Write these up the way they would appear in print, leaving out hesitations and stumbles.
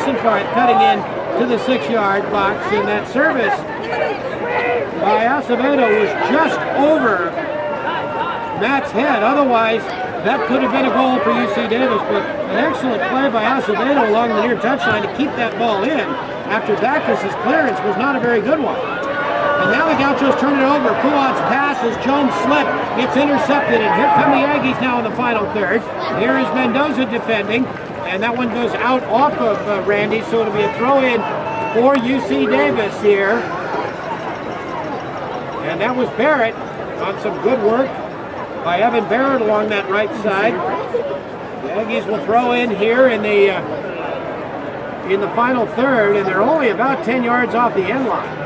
Wiesenfart cutting in to the 6-yard box, and that service by Acevedo was just over Matt's head. Otherwise, that could have been a goal for UC Davis, but an excellent play by Acevedo along the near touchline to keep that ball in after Backus's clearance was not a very good one. And now the Gauchos turn it over. Fuad's pass as Jones slipped. It's intercepted, and here come the Aggies now in the final third. Here is Mendoza defending, and that one goes out off of Randy, so it'll be a throw-in for UC Davis here. And that was Barrett on some good work by Evan Barrett along that right side. The Aggies will throw in here in the final third, and they're only about 10 yards off the end line.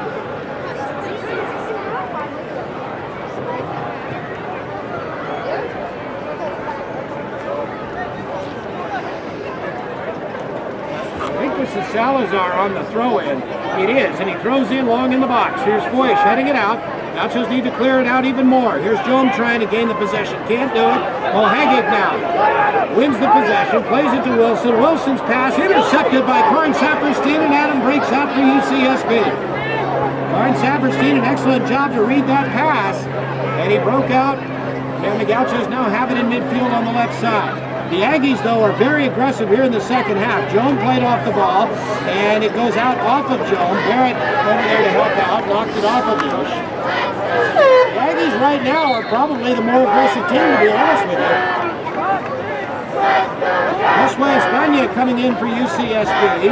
This is Salazar on the throw-in. It is, and he throws in long in the box. Here's Foysh heading it out. Gauchos need to clear it out even more. Here's Joam trying to gain the possession. Can't do it. Mohagig now wins the possession, plays it to Wilson. Wilson's pass intercepted by Carn-Saferstein, and Adam breaks out for UCSB. Carn-Saferstein, an excellent job to read that pass, and he broke out, and the Gauchos now have it in midfield on the left side. The Aggies, though, are very aggressive here in the second half. Joam played off the ball, and it goes out off of Joam. Barrett over there to help out, knocked it off of Bush. The Aggies right now are probably the more aggressive team, to be honest with you. Josue Espana coming in for UCSB.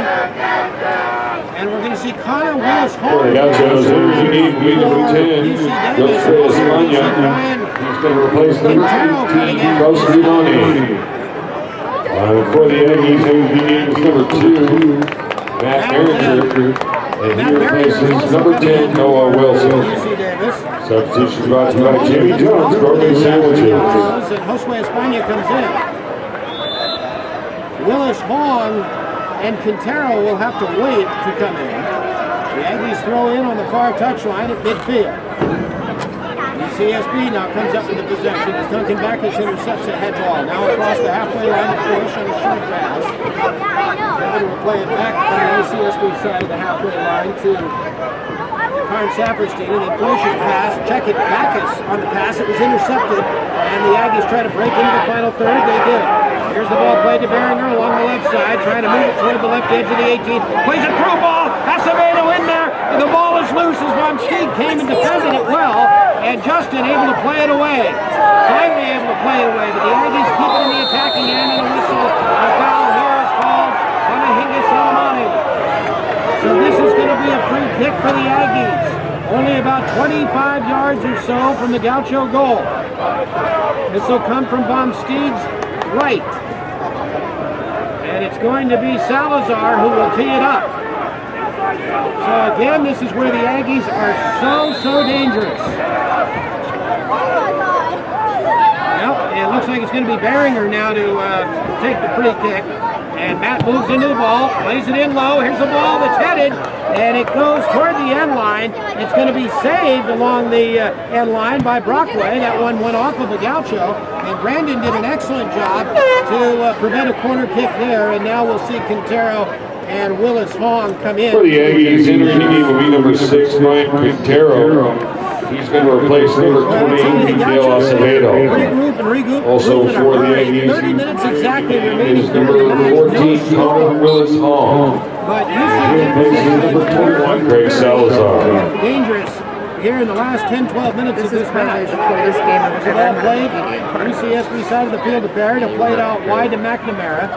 And we're going to see Connor Willis Hall. The Gauchos, you need number 10, Josue Espana. He's going to replace number 18, Carlos Ridoni. For the Aggies, who is number 2, Matt Behringer, and he replaces number 10, Noah Wilson. Substitution brought to you by Jimmy Jones, Broken Sandwiches. And Josue Espana comes in. Willis Hong and Quintero will have to wait to come in. The Aggies throw in on the far touchline at midfield. UCSB now comes up with the possession as Duncan Backus intercepts a head ball. Now across the halfway line to Bush on a short pass. Kevin will play it back from the UCSB side of the halfway line to Carn-Saferstein, and then Bush's pass. Check it, Backus on the pass. It was intercepted, and the Aggies try to break into the final third. They did. Here's the ball played to Behringer along the left side, trying to move it toward the left edge of the 18. Plays a through ball. Acevedo in there. And the ball is loose as Von Stieg came and defended it well. And Justin able to play it away. Finally able to play it away. But the Aggies keep it in the attacking end, and a whistle. A foul here is called on a Hingus Salamani. So this is going to be a free kick for the Aggies. Only about 25 yards or so from the Gaucho goal. This will come from Von Stieg's right. And it's going to be Salazar who will tee it up. So again, this is where the Aggies are so dangerous. Yep, it looks like it's going to be Behringer now to take the free kick. And Matt moves into the ball, plays it in low. Here's the ball that's headed, and it goes toward the end line. It's going to be saved along the end line by Brockway. That one went off of a Gaucho, and Brandon did an excellent job to prevent a corner kick there. And now we'll see Quintero and Willis Hong come in. For the Aggies, intervening will be number 6, Ryan Quintero. He's going to replace number 20, Miguel Acevedo. Also for the Aggies, 30 minutes exactly remaining. is number 14, Connor Willis Hong. But He replaces number 21, Greg Salazar. Dangerous here in the last 10-12 minutes of this match. This game of The ball played UCSB side of the field to Barrett, and played out wide to McNamara.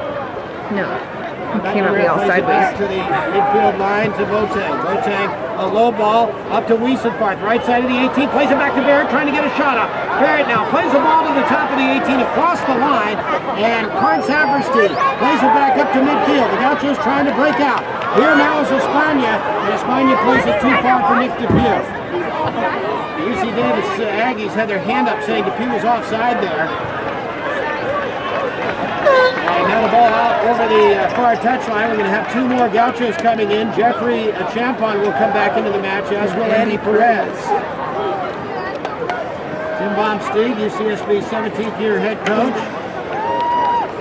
No. He came at me all Plays it back sideways. to the midfield line to Boateng. Boateng, a low ball up to Wiesenfart, right side of the 18, plays it back to Barrett, trying to get a shot up. Barrett now plays the ball to the top of the 18 across the line, and Carn-Saferstein plays it back up to midfield. The Gauchos trying to break out. Here now is Espana, and Espana plays it too far for Nick Depew. The UC Davis Aggies had their hand up saying Depew was offside there. And now the ball out over the far touchline. We're going to have 2 more Gauchos coming in. Jeffrey Champon will come back into the match, as will Andy Perez. Tim Von Stieg, UCSB 17th year head coach.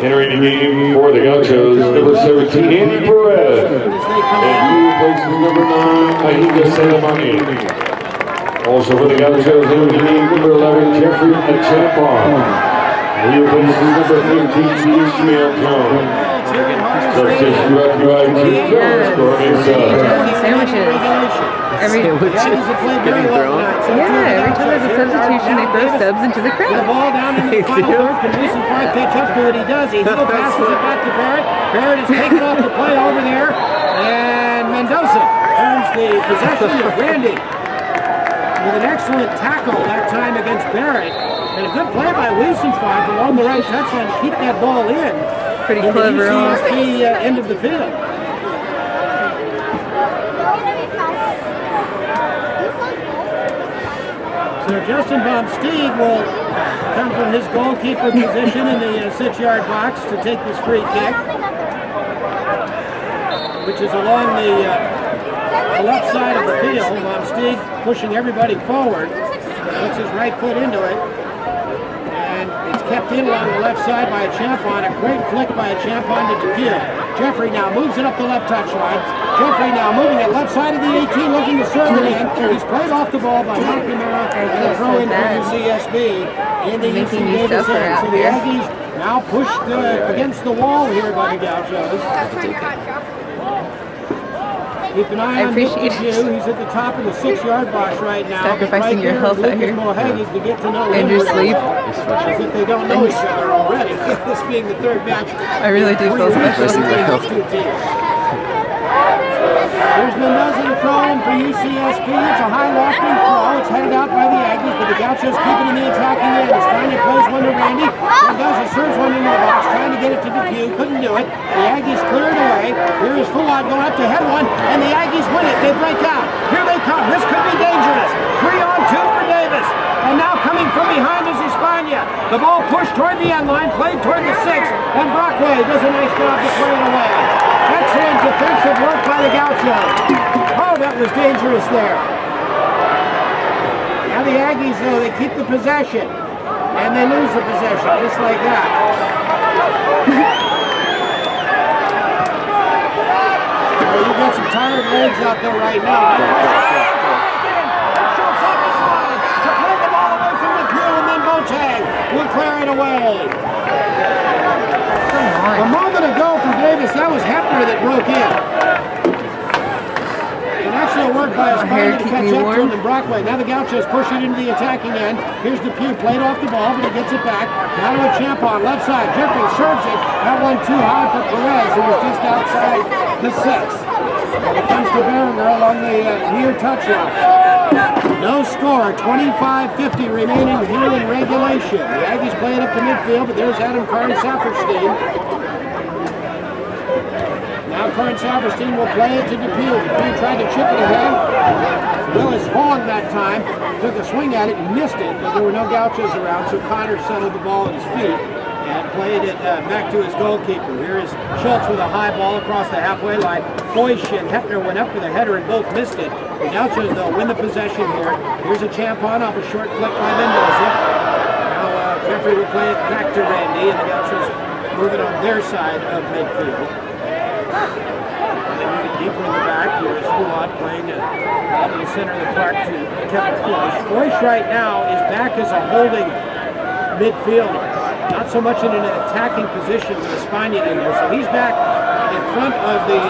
Entering the game for the Gauchos, number 17, Andy Perez. And he replaces number 9, Ahiga Salamani. Also for the Gauchos, entering the game, number 11, Jeffrey Champon. He replaces number 13, Ishmael Jones. Substitution brought to you by Team Jones, Gourmet Subs. Sandwiches. Every Getting thrown? Yeah, every time there's a substitution, they throw subs into the The crowd. ball down in the final third. Can Wilson Fry catch up to it? He does. He little passes it back to Barrett. Barrett is taken off the play over there. And Mendoza turns the possession to Randy with an excellent tackle that time against Barrett. And a good play by Wilson Fry along the right touchline to keep that ball in. Pretty the clever. UCSB end of the field. So Justin Baumsteed will come from his goalkeeper position in the 6-yard box to take this free kick, which is along the left side of the field. Baumsteed pushing everybody forward, puts his right foot into it, and it's kept in along the left side by a Champon. A great flick by a Champon to Depew. Jeffrey now moves it up the left touchline. Jeffrey now moving it left side of the 18, looking to serve it in. He's played off the ball by McNamara and a throw in for UCSB in the UC Davis end. So the Aggies now pushed against the wall here by the Gauchos. Keep an eye on Depew. He's at the top of the 6-yard box right now. Sacrificing your health out here. To get to know And your sleep. As if they don't know each other already. This being the third match. I really do feel special. Here's Mendoza to throw in for UCSB. It's a high lofting throw. It's headed out by the Aggies, but the Gauchos keep it in the attacking end. Espana plays one to Randy. Mendoza serves one into the box, trying to get it to Depew. Couldn't do it. The Aggies clear it away. Here is Fuad going up to head one, and the Aggies win it. They break out. Here they come. This could be dangerous. 3-on-2 for Davis. And now coming from behind is Espana. The ball pushed toward the end line, played toward the 6, and Brockway does a nice job to play it away. Excellent defensive work by the Gauchos. Oh, that was dangerous there. Now the Aggies, though, they keep the possession. And they lose the possession, just like that. Well, you've got some tired legs out there right now. Shorts up his line to play the ball away from the Depew, and then Boateng will clear it away. A moment ago for Davis, that was Hepner that broke in. An excellent work by Espana to catch up to him and Brockway. Now the Gauchos push it into the attacking end. Here's Depew, played off the ball, but he gets it back. Now to a Champon, left side. Jeffrey serves it. That one too high for Perez, who was just outside the 6. And it comes to Berenger along the near touchline. No score, 25-50 remaining here in regulation. The Aggies play it up to midfield, but there's Adam Carn-Saferstein. Now Carn-Saferstein will play it to Depew. Depew tried to chip it ahead. Willis Vaughn that time took a swing at it and missed it, but there were no Gauchos around, so Connor settled the ball at his feet and played it back to his goalkeeper. Here is Schultz with a high ball across the halfway line. Foysch and Hepner went up for the header and both missed it. The Gauchos, though, win the possession here. Here's a Champon off a short flick by Mendoza. Now Jeffrey will play it back to Randy, and the Gauchos move it on their side of midfield. Deeper in the back, here is Fuad playing out in the center of the park to Kevin Foysch. Foysch right now is back as a holding midfielder. Not so much in an attacking position with Espana in there. So he's back in front of the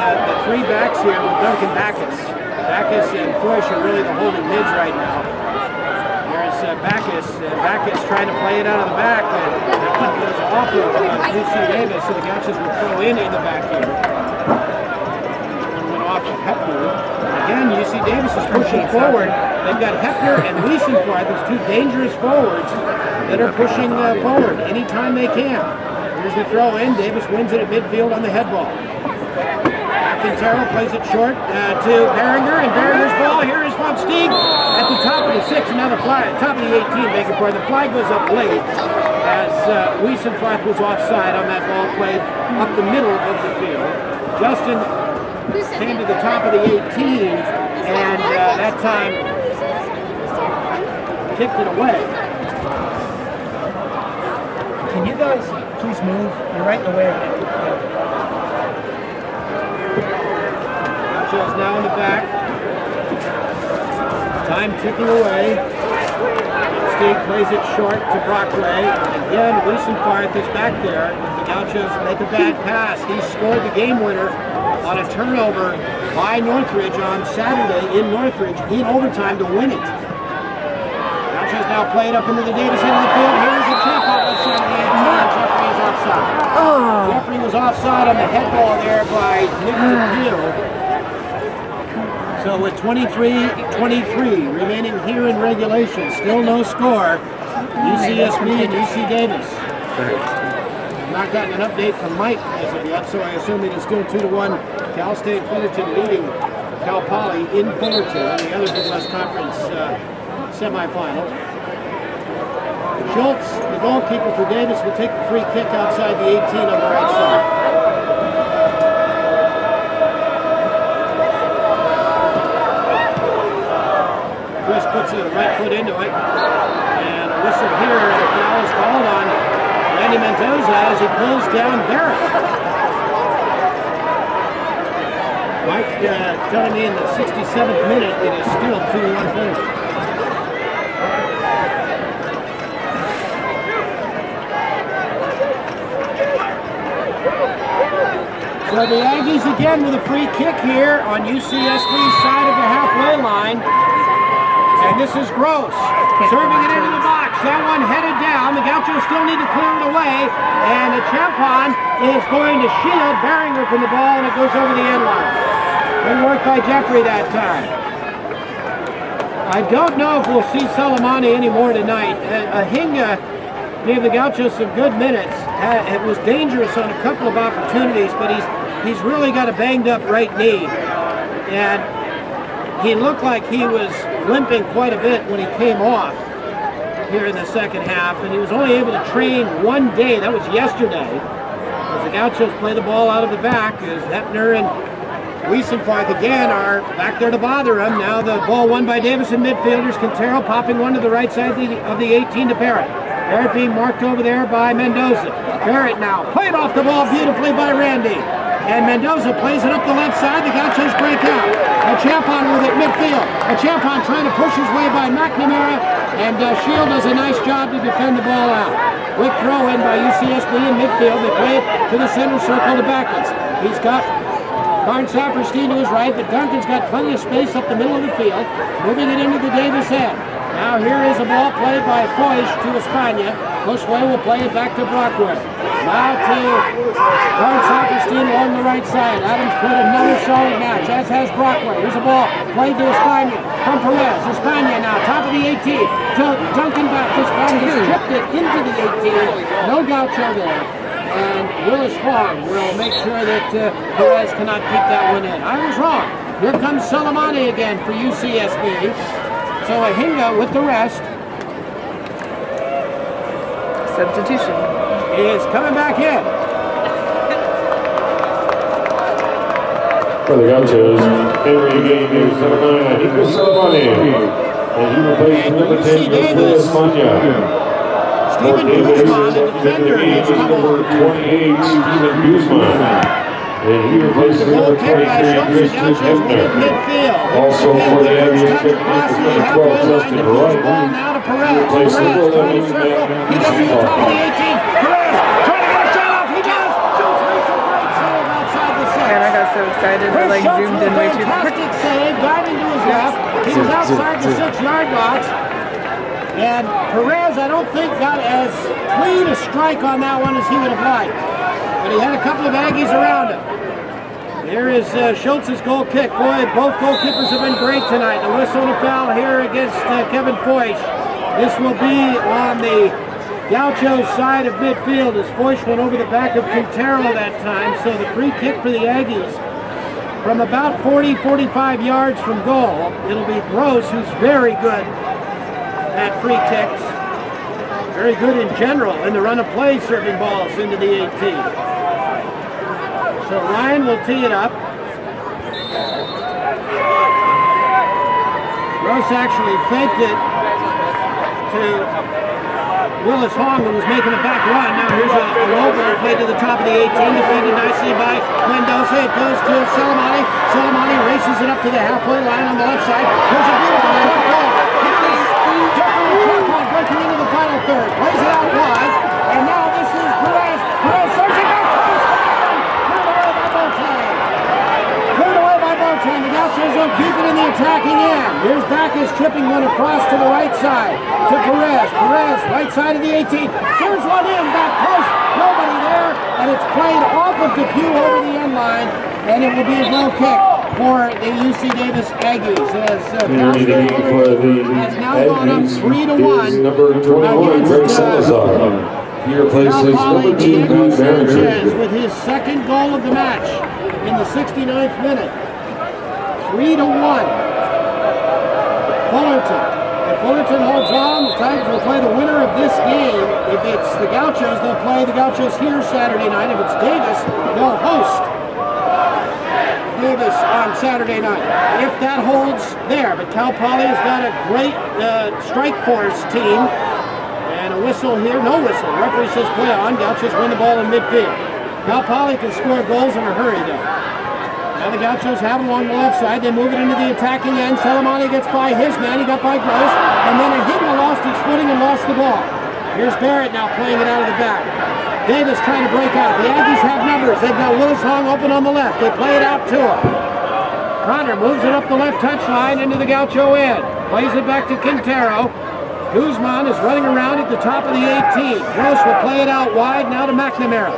3 backs here with Duncan Backus. Backus and Foysch are really the holding mids right now. There's Backus. Backus trying to play it out of the back. And that one goes off of UC Davis, so the Gauchos will throw in the back here. Again, UC Davis is pushing forward. They've got Hepner and Wiesenfeld, those 2 dangerous forwards that are pushing forward anytime they can. Here's the throw in. Davis wins it at midfield on the head ball. Quintero plays it short to Berenger, and Berenger's ball. Here is Baumsteed at the top of the 6, and now the flag, top of the 18, beg your pardon. The flag goes up late as Wiesenfeld was offside on that ball played up the middle of the field. Justin came to the top of the 18, and that time kicked it away. Can you guys please move? You're right in the way. Gaucho's now in the back. Time ticking away. Steve plays it short to Brockway. Again, Wiesenfarth is back there. The Gauchos make a bad pass. He scored the game winner on a turnover by Northridge on Saturday in Northridge in overtime to win it. Gauchos now play it up into the Davis end of the field. Here's a trap on the side of the 18. Jeffrey is offside. Jeffrey was offside on the head ball there by Nick DePew. So with 23-23 remaining here in regulation, still no score, UCSB and UC Davis. I've not gotten an update from Mike as of yet, so I assume it is still 2-1 Cal State Fullerton leading Cal Poly in Fullerton in the other Big West Conference semifinal. Schultz, the goalkeeper for Davis, will take the free kick outside the 18 on the right side. Chris puts the right foot into it, and a whistle here, and a foul is called on Randy Mendoza as he pulls down Barrett. Mike telling me in the 67th minute it is still 2-1 finish. So the Aggies again with a free kick here on UCSB's side of the halfway line. And this is Gross, serving it into the box. That one headed down. The Gauchos still need to clear it away. And the Champon is going to shield Beringer from the ball, and it goes over the end line. Good work by Jeffrey that time. I don't know if we'll see Salamani anymore tonight. Ahinga gave the Gauchos some good minutes. It was dangerous on a couple of opportunities, but he's really got a banged up right knee. And he looked like he was limping quite a bit when he came off here in the second half, and he was only able to train one day. That was yesterday. As the Gauchos play the ball out of the back, as Hepner and Wiesenfarth again are back there to bother him. Now the ball won by Davis in midfielders. Quintero popping one to the right side of the 18 to Barrett. Barrett being marked over there by Mendoza. Barrett now played off the ball beautifully by Randy. And Mendoza plays it up the left side. The Gauchos break out. A Champon with it midfield. A Champon trying to push his way by McNamara. And Shield does a nice job to defend the ball out. Quick throw in by UCSB in midfield. They play it to the center circle to Backus. He's got Carn-Saferstein to his right, but Duncan's got plenty of space up the middle of the field. Moving it into the Davis end. Now here is a ball played by Foyce to Espana. Bushway will play it back to Brockway. Now to Carn-Saferstein along the right side. Adams played another solid match, as has Brockway. Here's a ball played to Espana from Perez. Espana now, top of the 18. To Duncan back. Espana has chipped it into the 18. No Gaucho there. And Willis Hong will make sure that Perez cannot keep that one in. I was wrong. Here comes Salamani again for UCSB. So Ahinga with the rest. Substitution. Is coming back in. For the Gauchos, entering game is number 9, Ahinga Salamani. And he replaces number 10, Nicholas Manya. Stephen Guzman, the defender, has come number 28, Stephen Guzman. And he replaces number 23, Christian Hepner. Also for the Aggies, checking in is number 12, Justin Wright. Now to Perez. Replaces number 11, He Matt gets to the top of the Wiesenfarth. 18. Perez trying to get a shot off. He does. Schultz makes a great save outside the six. And I got so excited, I like Schultz zoomed with in a way too quick. fantastic save, diving to his left. He was outside the 6-yard box. And Perez, I don't think, got as clean a strike on that one as he would have liked. But he had a couple of Aggies around him. There is Schultz's goal kick. Boy, both goalkeepers have been great tonight. The whistle and a foul here against Kevin Foyce. This will be on the Gauchos side of midfield as Foyce went over the back of Quintero that time. So the free kick for the Aggies from about 40-45 yards from goal. It'll be Gross, who's very good at free kicks. Very good in general in the run of play, serving balls into the 18. So Ryan will tee it up. Gross actually faked it to Willis Hong, who was making a back run. Now here's a low ball played to the top of the 18, defended nicely by Mendoza. It goes to Salamani. Salamani races it up to the halfway line on the left side. There's a beautiful short ball. Jeffrey breaking into the final third. Plays it out wide. And now this is Perez. Perez searching out. Cleared away by Botan. The Gauchos don't keep it in the attacking end. Here's Backus chipping one across to the right side to Perez. Perez, right side of the 18. Here's one in, back post. Nobody there. And it's played off of Depew over the end line. And it will be a goal kick for the UC Davis Aggies. As has now gone up 3-1. Number 21, Greg Salazar. He replaces number 2, Matt Sanchez with his second goal of the match in the 69th minute. 3-1. Fullerton. If Fullerton holds on, the Tigers will play the winner of this game. If it's the Gauchos, they'll play the Gauchos here Saturday night. If it's Davis, they'll host Davis on Saturday night. If that holds there, but Cal Poly has got a great strike force team. And a whistle here, no whistle. The referee says play on. Gauchos win the ball in midfield. Cal Poly can score goals in a hurry though. Now the Gauchos have it along the left side. They move it into the attacking end. Salamani gets by his man. He got by Gross. And then Ahigma lost his footing and lost the ball. Here's Barrett now playing it out of the back. Davis trying to break out. The Aggies have numbers. They've got Willis Hong open on the left. They play it out to him. Connor moves it up the left touch line into the Gaucho end. Plays it back to Quintero. Guzman is running around at the top of the 18. Gross will play it out wide now to McNamara.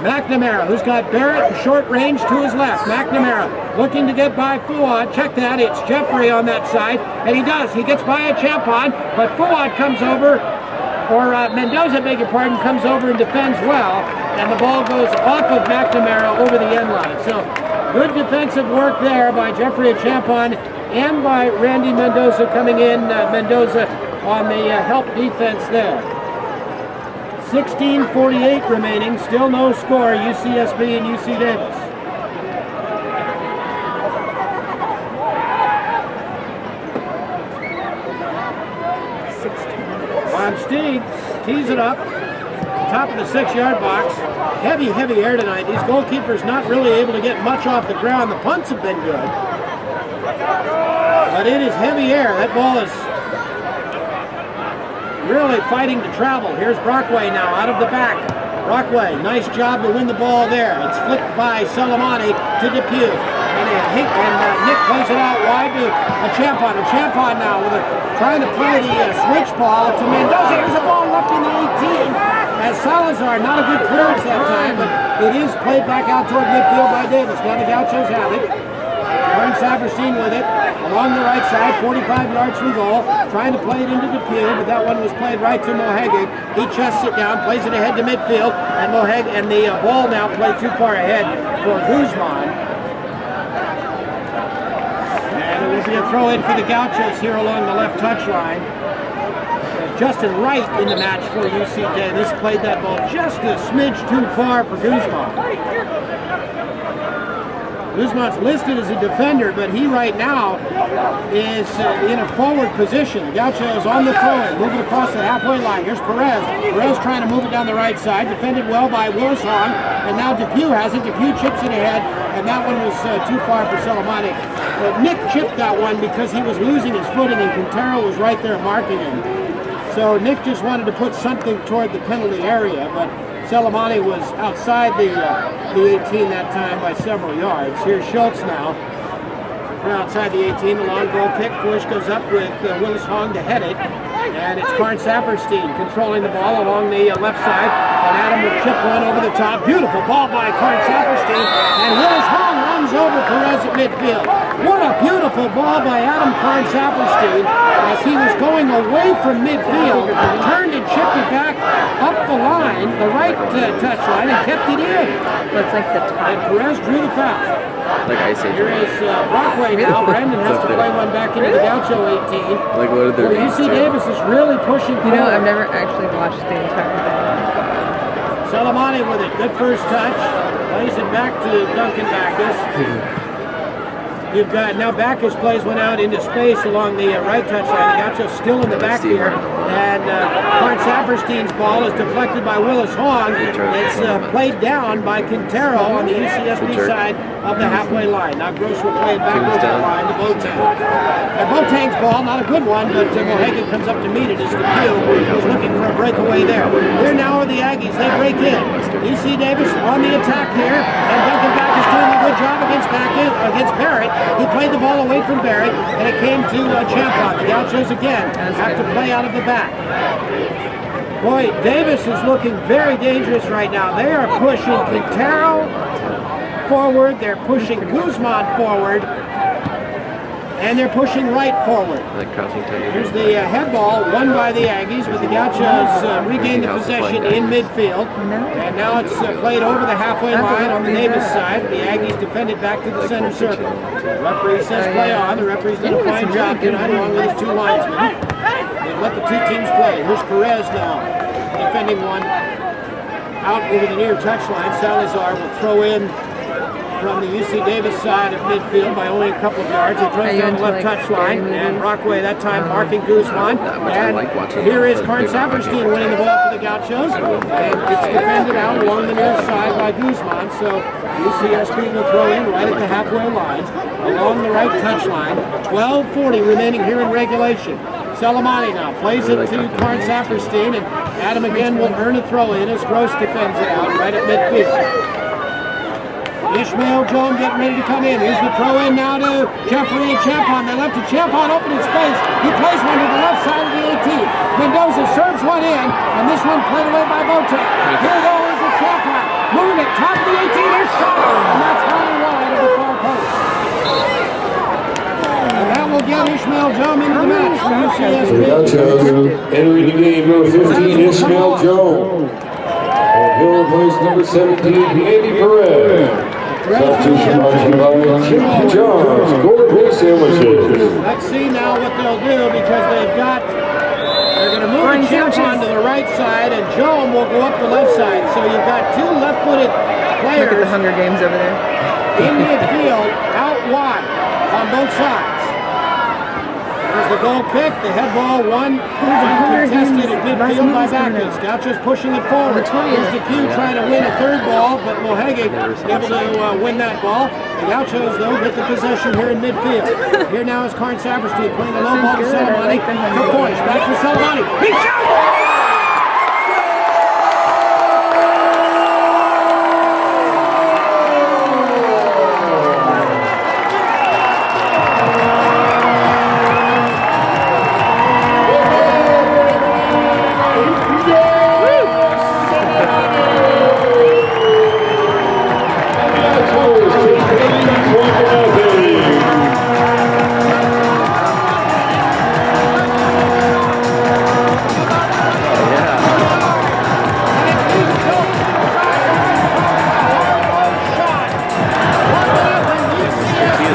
McNamara, who's got Barrett in short range to his left. McNamara looking to get by Fuad. Check that, it's Jeffrey on that side. And he does. He gets by a Champon, but Fuad comes over, or Mendoza, beg your pardon, comes over and defends well. And the ball goes off of McNamara over the end line. So good defensive work there by Jeffrey Champon and by Randy Mendoza coming in. Mendoza on the help defense there. 16:48 remaining, still no score, UCSB and UC Davis. Von Steeg tees it up, top of the 6-yard box. Heavy air tonight. These goalkeepers not really able to get much off the ground. The punts have been good. But it is heavy air. That ball is really fighting to travel. Here's Brockway now out of the back. Brockway, nice job to win the ball there. It's flicked by Salamani to Depew. And Nick plays it out wide to a Champon. A Champon now with trying to play the switch ball to Mendoza. Here's a ball left in the 18. As Salazar, not a good clearance that time, but it is played back out toward midfield by Davis. Now the Gauchos have it. Carn-Saferstein with it along the right side, 45 yards from goal, trying to play it into Depew, but that one was played right to Mohegg. He chests it down, plays it ahead to midfield, and Mohegg, and the ball now played too far ahead for Guzman. And it will be a throw in for the Gauchos here along the left touch line. Justin Wright in the match for UC Davis played that ball just a smidge too far for Guzman. Guzman's listed as a defender, but he right now is in a forward position. The Gauchos on the throw, moving across the halfway line. Here's Perez. Perez trying to move it down the right side, defended well by Willis Hong, and now Depew has it. Depew chips it ahead, and that one was too far for Salamani. Nick chipped that one because he was losing his footing, and Quintero was right there marking him. So Nick just wanted to put something toward the penalty area, but Salamani was outside the 18 that time by several yards. Here's Schultz now. From outside the 18, the long goal kick. Bush goes up with Willis Hong to head it. And it's Carn-Saferstein controlling the ball along the left side. And Adam will chip one over the top. Beautiful ball by Carn-Saferstein. And Willis Hong runs over Perez at midfield. What a beautiful ball by Adam Carn-Saferstein as he was going away from midfield, turned and chipped it back up the line, the right touch line, and kept it in. That's like the top. And Perez drew the foul. Like Ice Age. Here is Brockway now. Brandon has to play one back into the Gaucho 18. Like what did Well, UC Davis is really pushing forward. You know, I've never actually watched the entire thing. Salamani with it. Good first touch. Plays it back to Duncan Backus. You've got now Backus plays one out into space along the right touch line. The Gaucho's still in the back here. And Carn-Saferstein's ball is deflected by Willis Hong. It's played down by Quintero on the UCSB side of the halfway line. Now Gross will play it back over the line to Boateng. And Boateng's ball, not a good one, but Mohegan comes up to meet it as DePew was looking for a breakaway there. Here now are the Aggies. They break in. UC Davis on the attack here, and Duncan Back is doing a good job against Barrett. He played the ball away from Barrett, and it came to Champon. The Gauchos again have to play out of the back. Boy, Davis is looking very dangerous right now. They are pushing Quintero forward, they're pushing Guzman forward, and they're pushing right forward. Here's the head ball won by the Aggies, but the Gauchos regained the possession in midfield. And now it's played over the halfway line on the Davis side. The Aggies defended back to the center circle. The referee says play on. The referee's done a fine job tonight along with his two linesmen. They've let the two teams play. Here's Perez now defending one out over the near touchline. Salazar will throw in from the UC Davis side of midfield by only a couple of yards. He throws down the left touchline, and Brockway that time marking Guzman. And here is Carn-Saferstein winning the ball for the Gauchos, and it's defended out along the near side by Guzman. So UCSB will throw in right at the halfway line along the right touchline. 12:40 remaining here in regulation. Selemani now plays it to Carn-Saferstein, and Adam again will earn a throw in as Gross defends it out right at midfield. Ishmael Jones getting ready to come in. Here's the throw in now to Jeffrey and Champon. They left to Champon open in space. He plays one to the left side of the 18. Mendoza serves one in, and this one played away by Boateng. Here goes the Champon. Moving it, top of the 18, is shot, and that's high wide of the far post. And that will get Ishmael Jones into the match for UCSB. The Gauchos entering the game, number 15, Ishmael Jones. And he'll replace number 17, Andy Perez. Substitution brought to you by Chicken John's Gourmet Sandwiches. Let's see now what they'll do, because they're going to move the Champon to the right side, and Joe will go up the left side. So you've got two left-footed players. Look at the Hunger Games over there. In midfield, out wide on both sides. There's the goal kick, the head ball won, contested at midfield by Backus. Gauchos pushing it forward. Here's DePew trying to win a third ball, but Mohegan able to win that ball. The Gauchos, though, get the possession here in midfield. Here now is Carn-Saferstein playing a low ball to Selemani. For points, back to Selemani. He shot!